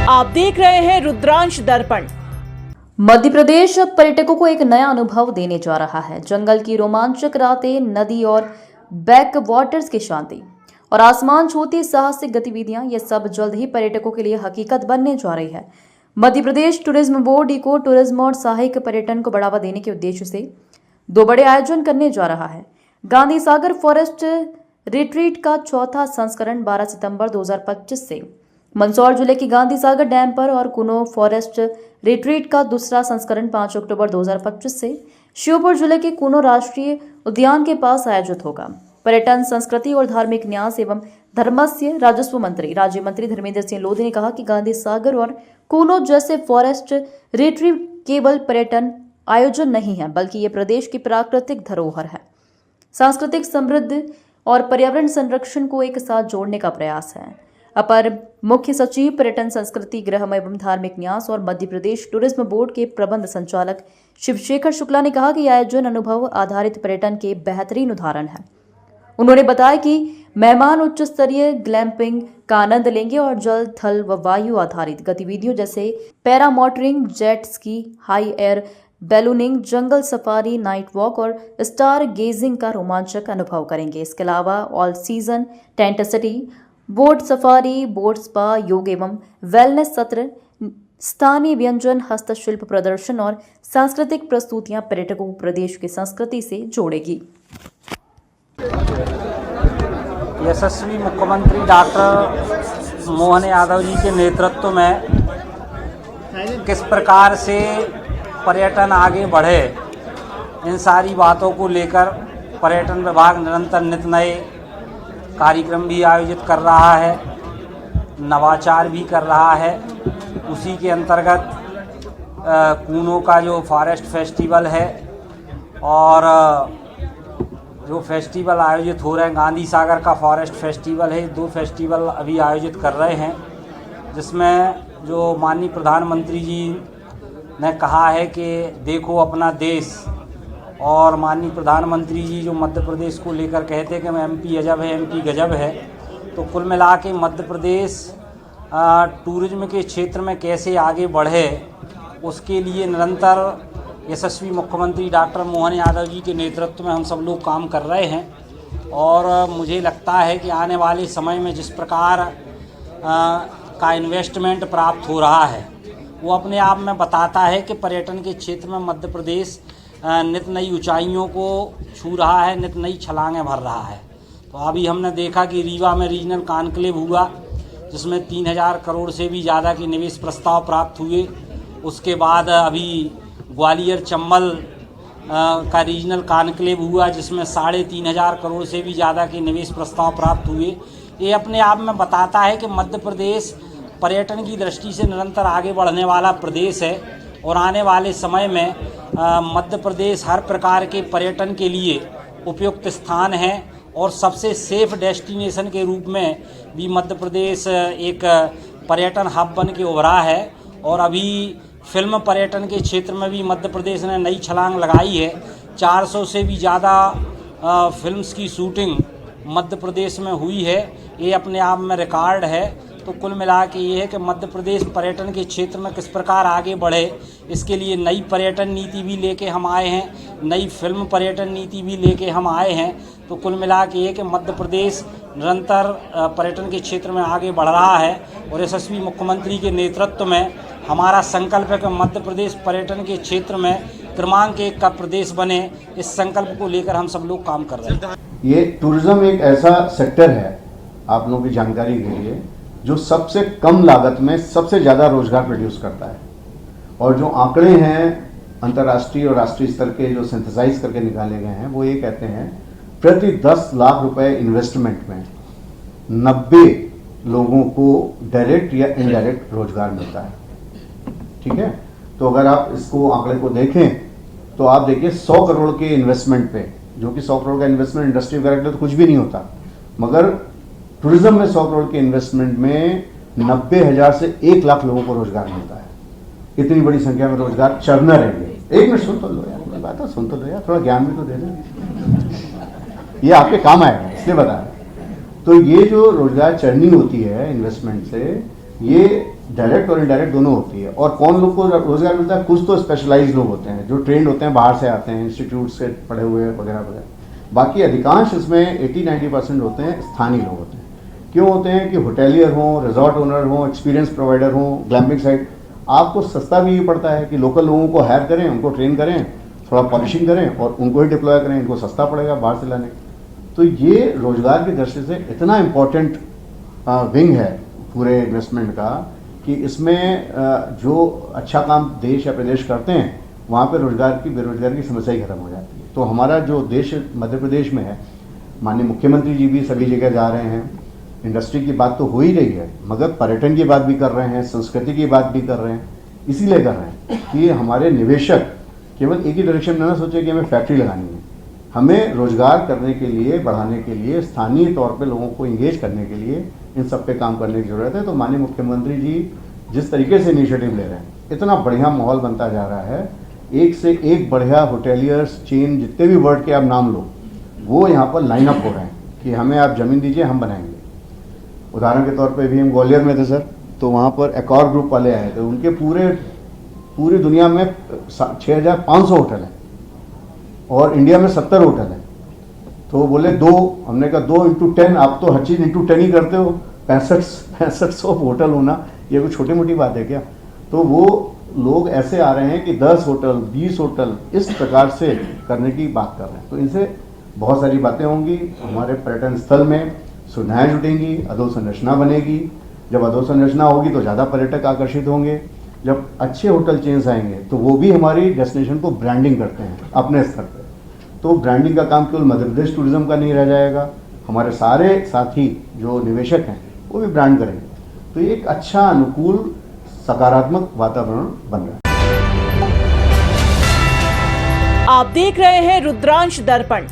आप देख रहे हैं रुद्रांश दर्पण। मध्य प्रदेश अब पर्यटकों को एक नया अनुभव देने जा रहा है। जंगल की रोमांचक रातें, नदी और बैक वाटर्स की शांति और आसमान छूती साहसिक गतिविधियां, ये सब जल्द ही पर्यटकों के लिए हकीकत बनने जा रही है। Madhya Pradesh tourism board eco tourism और साहसिक पर्यटन को बढ़ावा देने के उद्देश्य से 2 बड़े आयोजन करने जा रहा है। गांधी सागर फॉरेस्ट रिट्रीट का चौथा संस्करण 12 सितंबर 2025 से मंदसौर जिले की गांधी सागर डैम पर और कुनो फॉरेस्ट रिट्रीट का दूसरा संस्करण 5 अक्टूबर 2025 से श्योपुर जिले के कुनो राष्ट्रीय उद्यान के पास आयोजित होगा। पर्यटन, संस्कृति और धार्मिक न्यास एवं धर्मस्य राजस्व मंत्री राज्य मंत्री धर्मेंद्र सिंह लोधी ने कहा कि गांधी सागर और कुनो जैसे फॉरेस्ट रिट्रीट केवल पर्यटन आयोजन नहीं है, बल्कि ये प्रदेश की प्राकृतिक धरोहर है, सांस्कृतिक समृद्धि और पर्यावरण संरक्षण को एक साथ जोड़ने का प्रयास है। अपर मुख्य सचिव पर्यटन, संस्कृति, गृह एवं धार्मिक न्यास और मध्य प्रदेश टूरिज्म बोर्ड के प्रबंध संचालक शिवशेखर शुक्ला ने कहा कि यह आयोजन अनुभव आधारित पर्यटन के बेहतरीन उदाहरण है। उन्होंने बताया कि मेहमान उच्च स्तरीय ग्लैम्पिंग का आनंद लेंगे और जल, थल व वायु आधारित गतिविधियों जैसे paramotoring, jet ski, high air ballooning, जंगल सफारी, नाइट वॉक और स्टार गेजिंग का रोमांचक अनुभव करेंगे। इसके अलावा all season tent city, boat safari, boat spa, योग एवं वेलनेस सत्र, स्थानीय व्यंजन, हस्तशिल्प प्रदर्शन और सांस्कृतिक प्रस्तुतियां पर्यटकों को प्रदेश की संस्कृति से जोड़ेगी। यशस्वी मुख्यमंत्री डॉक्टर मोहन यादव जी के नेतृत्व में किस प्रकार से पर्यटन आगे बढ़े, इन सारी बातों को लेकर पर्यटन विभाग निरंतर नित नए कार्यक्रम भी आयोजित कर रहा है, नवाचार भी कर रहा है। उसी के अंतर्गत कुनो का जो फॉरेस्ट फेस्टिवल है और जो फेस्टिवल आयोजित हो रहे हैं, गांधी सागर का फॉरेस्ट फेस्टिवल है, 2 फेस्टिवल अभी आयोजित कर रहे हैं, जिसमें जो माननीय प्रधानमंत्री जी ने कहा है कि देखो अपना देश, और माननीय प्रधानमंत्री जी जो मध्य प्रदेश को लेकर कहते हैं कि एमपी अजब है, एमपी गजब है, तो कुल मिला के मध्य प्रदेश टूरिज्म के क्षेत्र में कैसे आगे बढ़े, उसके लिए निरंतर यशस्वी मुख्यमंत्री डॉक्टर मोहन यादव जी के नेतृत्व में हम सब लोग काम कर रहे हैं। और मुझे लगता है कि आने वाले समय में जिस प्रकार का इन्वेस्टमेंट प्राप्त हो रहा है, वो अपने आप में बताता है कि पर्यटन के क्षेत्र में मध्य प्रदेश नित नई ऊंचाइयों को छू रहा है, नित नई छलांगें भर रहा है। तो अभी हमने देखा कि रीवा में रीजनल कॉन्क्लेव हुआ, जिसमें 3000 करोड़ से भी ज़्यादा के निवेश प्रस्ताव प्राप्त हुए। उसके बाद अभी ग्वालियर चंबल का रीजनल कॉन्क्लेव हुआ, जिसमें 3500 करोड़ से भी ज़्यादा के निवेश प्रस्ताव प्राप्त हुए। ये अपने आप में बताता है कि मध्य प्रदेश पर्यटन की दृष्टि से निरंतर आगे बढ़ने वाला प्रदेश है और आने वाले समय में मध्य प्रदेश हर प्रकार के पर्यटन के लिए उपयुक्त स्थान है और सबसे सेफ डेस्टिनेशन के रूप में भी मध्य प्रदेश एक पर्यटन हब बन के उभरा है। और अभी फिल्म पर्यटन के क्षेत्र में भी मध्य प्रदेश ने नई छलांग लगाई है। 400 से भी ज़्यादा फिल्म्स की शूटिंग मध्य प्रदेश में हुई है, ये अपने आप में रिकॉर्ड है। तो कुल मिला के ये है कि मध्य प्रदेश पर्यटन के क्षेत्र में किस प्रकार आगे बढ़े, इसके लिए नई पर्यटन नीति भी लेके हम आए हैं, नई फिल्म पर्यटन नीति भी लेके हम आए हैं। तो कुल मिला के ये कि मध्य प्रदेश निरंतर पर्यटन के क्षेत्र में आगे बढ़ रहा है और यशस्वी मुख्यमंत्री के नेतृत्व में हमारा संकल्प है कि मध्य प्रदेश पर्यटन के क्षेत्र में क्रमांक 1 का प्रदेश बने। इस संकल्प को लेकर हम सब लोग काम कर रहे हैं। ये टूरिज्म एक ऐसा सेक्टर है, आप लोगों की जानकारी के लिए, जो सबसे कम लागत में सबसे ज़्यादा रोजगार प्रोड्यूस करता है। और जो आंकड़े हैं अंतर्राष्ट्रीय और राष्ट्रीय स्तर के जो सिंथेसाइज करके निकाले गए हैं, वो ये कहते हैं प्रति 10 लाख रुपए इन्वेस्टमेंट में 90 लोगों को डायरेक्ट या इनडायरेक्ट रोजगार मिलता है। ठीक है, तो अगर आप इसको आंकड़े को देखें तो आप देखिए 100 करोड़ के इन्वेस्टमेंट पे, जो कि 100 करोड़ का इन्वेस्टमेंट इंडस्ट्री वगैरह के लिए तो कुछ भी नहीं होता, मगर टूरिज्म में 100 करोड़ के इन्वेस्टमेंट में 90,000 से 1 लाख लोगों को रोजगार मिलता है। इतनी बड़ी संख्या में रोजगार चढ़ना रहेंगे। 1 मिनट सुन तो लो यार, मेरी बात है, सुन तो लो यार, थोड़ा ज्ञान भी तो दे दो, ये आपके काम आएगा, इसलिए बता रहे। तो ये जो रोजगार चढ़नी होती है इन्वेस्टमेंट से, ये डायरेक्ट और इनडायरेक्ट दोनों होती है। और कौन लोग को रोजगार मिलता है? कुछ तो स्पेशलाइज्ड लोग होते हैं जो ट्रेंड होते हैं, बाहर से आते हैं, इंस्टीट्यूट से पढ़े हुए वगैरह वगैरह। बाकी अधिकांश इसमें 80-90% होते हैं स्थानीय लोग होते हैं। क्यों होते हैं? कि होटेलियर हों, रिजॉर्ट ओनर हों, एक्सपीरियंस प्रोवाइडर हों, ग्लैम्पिंग साइट। आपको सस्ता भी ये पड़ता है कि लोकल लोगों को हायर करें, उनको ट्रेन करें, थोड़ा पॉलिशिंग करें और उनको ही डिप्लॉय करें, इनको सस्ता पड़ेगा बाहर से लाने। तो ये रोजगार की दृष्टि से इतना इम्पोर्टेंट विंग है पूरे इन्वेस्टमेंट का कि इसमें जो अच्छा काम देश या प्रदेश करते हैं वहाँ पे रोजगार की, बेरोजगारी की समस्या ही खत्म हो जाती है। तो हमारा जो देश मध्य प्रदेश में है, माननीय मुख्यमंत्री जी भी सभी जगह जा रहे हैं। इंडस्ट्री की बात तो हो ही रही है, मगर पर्यटन की बात भी कर रहे हैं, संस्कृति की बात भी कर रहे हैं। इसीलिए कर रहे हैं कि हमारे निवेशक केवल एक ही डायरेक्शन में ना सोचे कि हमें फैक्ट्री लगानी है। हमें रोजगार करने के लिए, बढ़ाने के लिए, स्थानीय तौर पे लोगों को इंगेज करने के लिए इन सब पे काम करने की जरूरत है। तो माननीय मुख्यमंत्री जी जिस तरीके से इनिशिएटिव ले रहे हैं, इतना बढ़िया माहौल बनता जा रहा है। एक से एक बढ़िया होटेलियर्स, चेन, जितने भी वर्ड के आप नाम लो, वो यहाँ पर लाइनअप हो रहे हैं कि हमें आप ज़मीन दीजिए, हम बनाएंगे। उदाहरण के तौर पे भी हम ग्वालियर में थे सर, तो वहाँ पर एकॉर ग्रुप वाले आए थे। उनके पूरी दुनिया में 6500 होटल हैं और इंडिया में 70 होटल हैं। तो वो बोले 2, हमने कहा 2 × 10, आप तो हर चीज़ × 10 ही करते हो। 6500 होटल होना ये कोई छोटी मोटी बात है क्या? तो वो लोग ऐसे आ रहे हैं कि 10 होटल, 20 होटल इस प्रकार से करने की बात कर रहे हैं। तो इनसे बहुत सारी बातें होंगी। हमारे पर्यटन स्थल में सुविधाएं जुटेंगी, अधोसंरचना बनेगी। जब अधोसंरचना होगी तो ज़्यादा पर्यटक आकर्षित होंगे। जब अच्छे होटल चेन्स आएंगे तो वो भी हमारी डेस्टिनेशन को ब्रांडिंग करते हैं अपने स्तर पर। तो ब्रांडिंग का काम केवल मध्य प्रदेश टूरिज्म का नहीं रह जाएगा, हमारे सारे साथी जो निवेशक हैं वो भी ब्रांड करेंगे। तो ये एक अच्छा, अनुकूल, सकारात्मक वातावरण बन रहा है। आप देख रहे हैं रुद्रांश दर्पण।